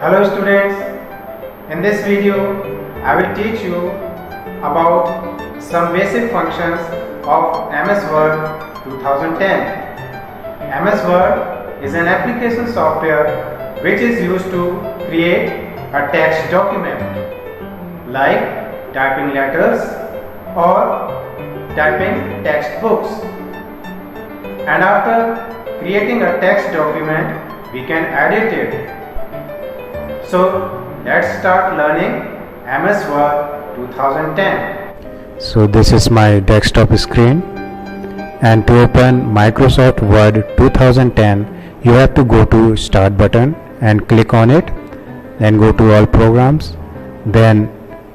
Hello students, in this video I will teach you about some basic functions of MS Word 2010. MS Word is an application software which is used to create a text document like typing letters or typing textbooks. And after creating a text document, we can edit it. So let's start learning MS Word 2010. So this is my desktop screen, and to open Microsoft Word 2010 you have to go to Start button and click on it, then go to All Programs, then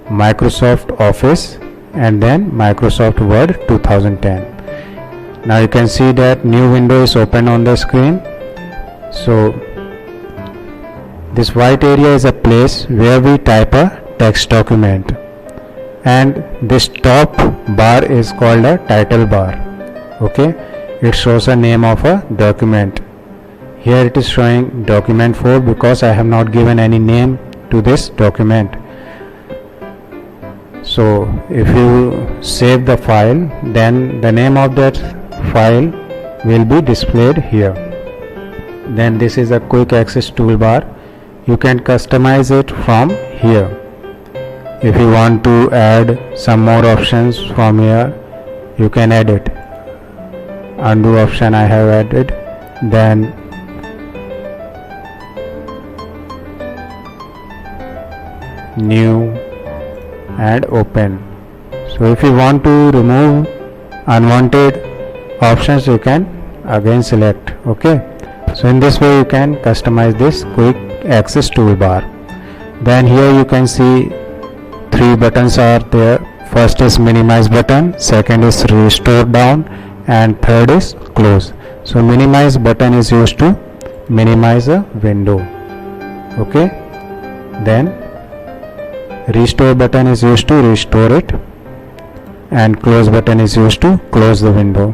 Microsoft Office, and then Microsoft Word 2010. Now you can see that new window is open on the screen. So this white area is a place where we type a text document, and this top bar is called a title bar. Okay, it shows a name of a document. Here it is showing document 4 because I have not given any name to this document. So if you save the file, then the name of that file will be displayed here. Then this is a quick access toolbar. You can customize it from here. If you want to add some more options from here, you can add it. Undo option I have added, then new and open. So if you want to remove unwanted options, you can again select. Okay, so in this way you can customize this quick access toolbar. Then here you can see 3 buttons are there. First is minimize button, second is restore down, and third is close. So minimize button is used to minimize a window. Okay, then restore button is used to restore it, and close button is used to close the window.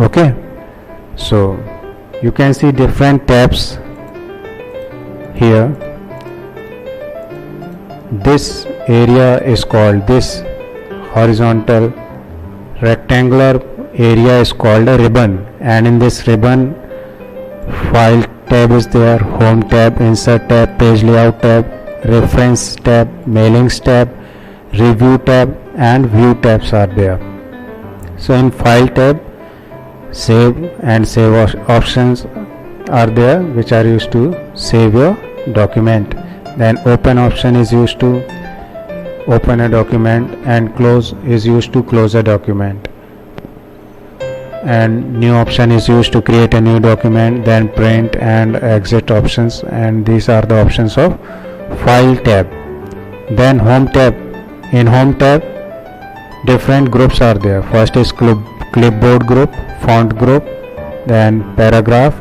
Okay, so you can see different tabs here. This area is called, this horizontal rectangular area is called a ribbon, and in this ribbon file tab is there, home tab, insert tab, page layout tab, reference tab, mailings tab, review tab, and view tabs are there. So in file tab, save and save options are there, which are used to save your document. Then open option is used to open a document, and close is used to close a document, and new option is used to create a new document. Then print and exit options, and these are the options of file tab. Then home tab. In home tab, different groups are there. First is clipboard group, font group, then paragraph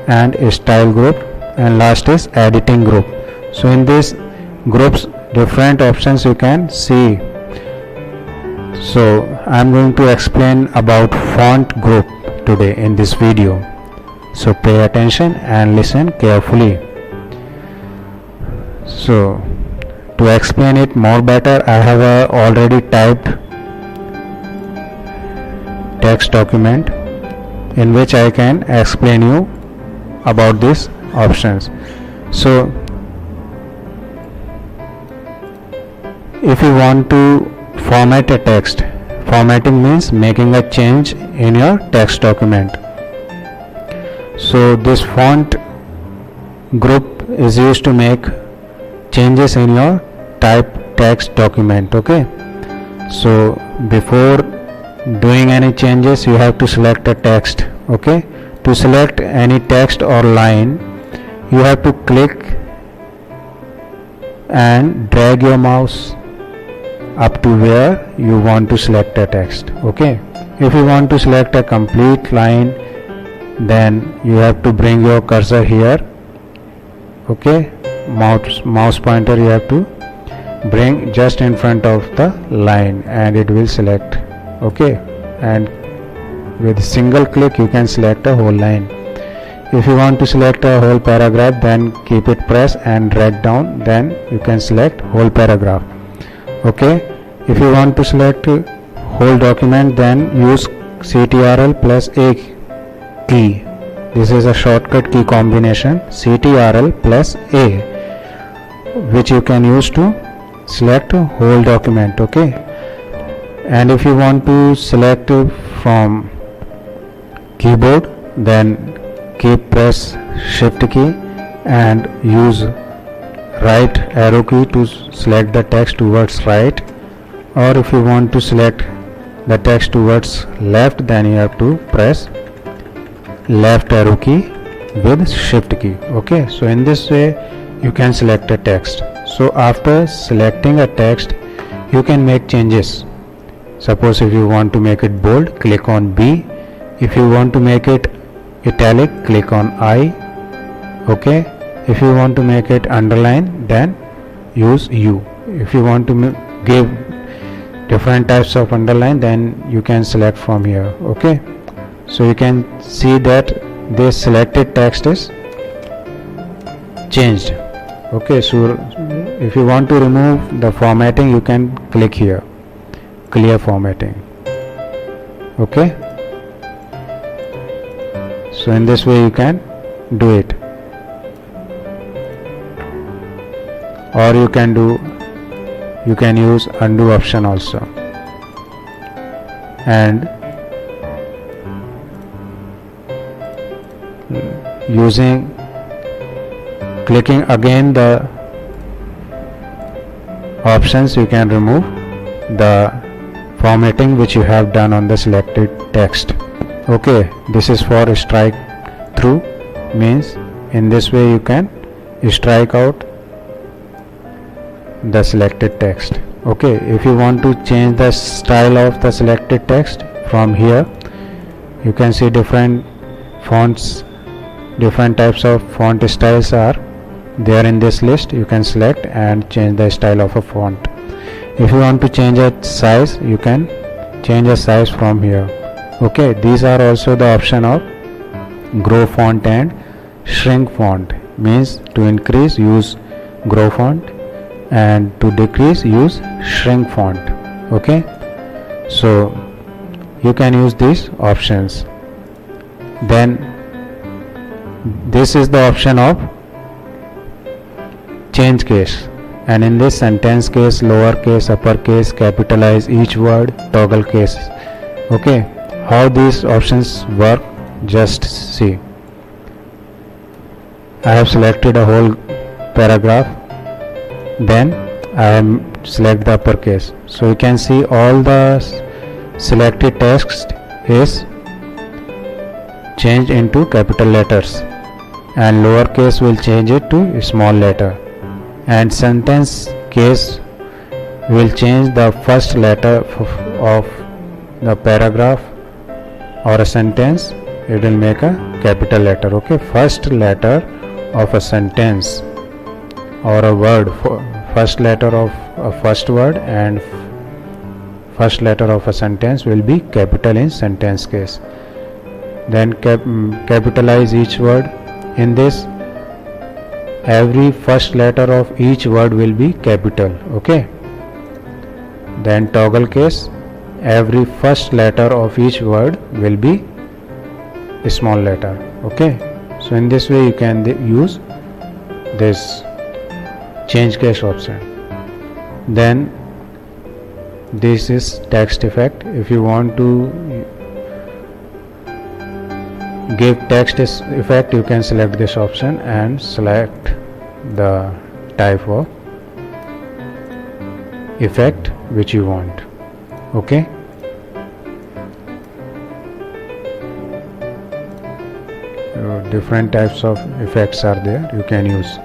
and style group, and last is editing group. So in these groups, different options you can see. So I am going to explain about font group today in this video. So pay attention and listen carefully. So to explain it more better, I have already typed text document in which I can explain you about these options. So if you want to format a text, formatting means making a change in your text document. So this font group is used to make changes in your type text document. Okay, so before doing any changes, you have to select a text. Okay, to select any text or line, you have to click and drag your mouse up to where you want to select a text. Okay, if you want to select a complete line, then you have to bring your cursor here. Okay, mouse pointer you have to bring just in front of the line, and it will select. Okay, and with single click you can select a whole line. If you want to select a whole paragraph, then keep it pressed and drag down, then you can select whole paragraph. Okay, if you want to select whole document, then use CTRL plus A key. This is a shortcut key combination, CTRL plus A, which you can use to select a whole document. Okay, and if you want to select from keyboard, then keep press shift key and use right arrow key to select the text towards right, or if you want to select the text towards left, then you have to press left arrow key with shift key. Okay, so in this way you can select a text. So after selecting a text, you can make changes. Suppose if you want to make it bold, click on B. If you want to make it italic, click on I. Okay, if you want to make it underline, then use U. If you want to give different types of underline, then you can select from here. Okay, so you can see that this selected text is changed. Okay, so if you want to remove the formatting, you can click here, clear formatting. Okay, so in this way you can do it, or you can use undo option also, and using clicking again the options, you can remove the formatting which you have done on the selected text. Okay, this is for strike through, means in this way you can strike out the selected text. Okay, if you want to change the style of the selected text, from here you can see different fonts, different types of font styles are there in this list. You can select and change the style of a font. If you want to change a size, you can change a size from here. Okay, these are also the option of grow font and shrink font, means to increase use grow font and to decrease use shrink font. Okay, so you can use these options. Then this is the option of change case, and in this sentence case, lowercase, uppercase, capitalize each word, toggle case. Okay, how these options work, just see. I have selected a whole paragraph, then I am select the uppercase, so you can see all the selected text is changed into capital letters, and lowercase will change it to small letter, and sentence case will change the first letter of the paragraph or a sentence, it will make a capital letter. Okay, first letter of a sentence or a word, first letter of a first word and first letter of a sentence will be capital in sentence case. Then capitalize each word. In this, every first letter of each word will be capital. Okay, then toggle case, every first letter of each word will be a small letter. Okay, so in this way you can use this change case option. Then this is text effect. If you want to give text effect, you can select this option and select the type of effect which you want. Okay, so different types of effects are there, you can use.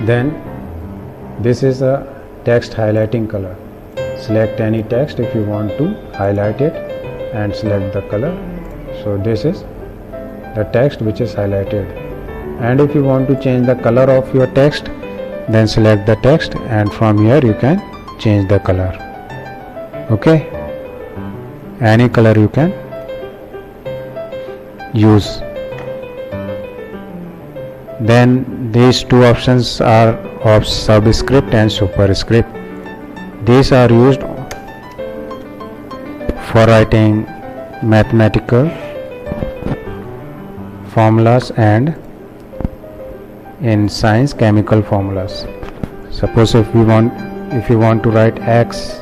Then this is a text highlighting color. Select any text if you want to highlight it and select the color. So this is the text which is highlighted, and if you want to change the color of your text, then select the text and from here you can change the color. Okay, any color you can use. Then these two options are of subscript and superscript. These are used for writing mathematical formulas and in science chemical formulas. Suppose if you want to write x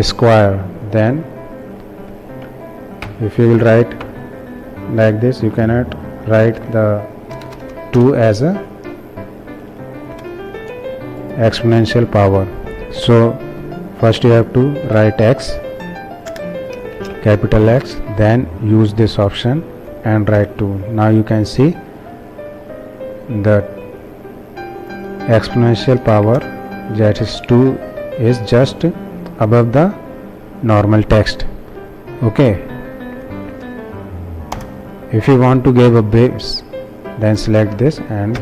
square, then if you will write like this, you cannot write the 2 as a exponential power. So first you have to write x, capital X, then use this option and write 2. Now you can see the exponential power, that is 2, is just above the normal text. Okay, if you want to give a base, then select this and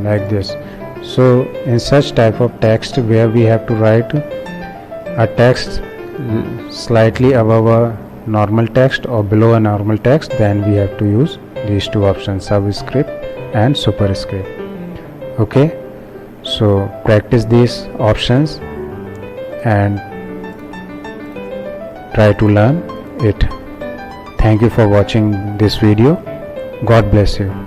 like this. So in such type of text where we have to write a text slightly above a normal text or below a normal text, then we have to use these two options, subscript and superscript. Okay, so practice these options and try to learn it. Thank you for watching this video. God bless you.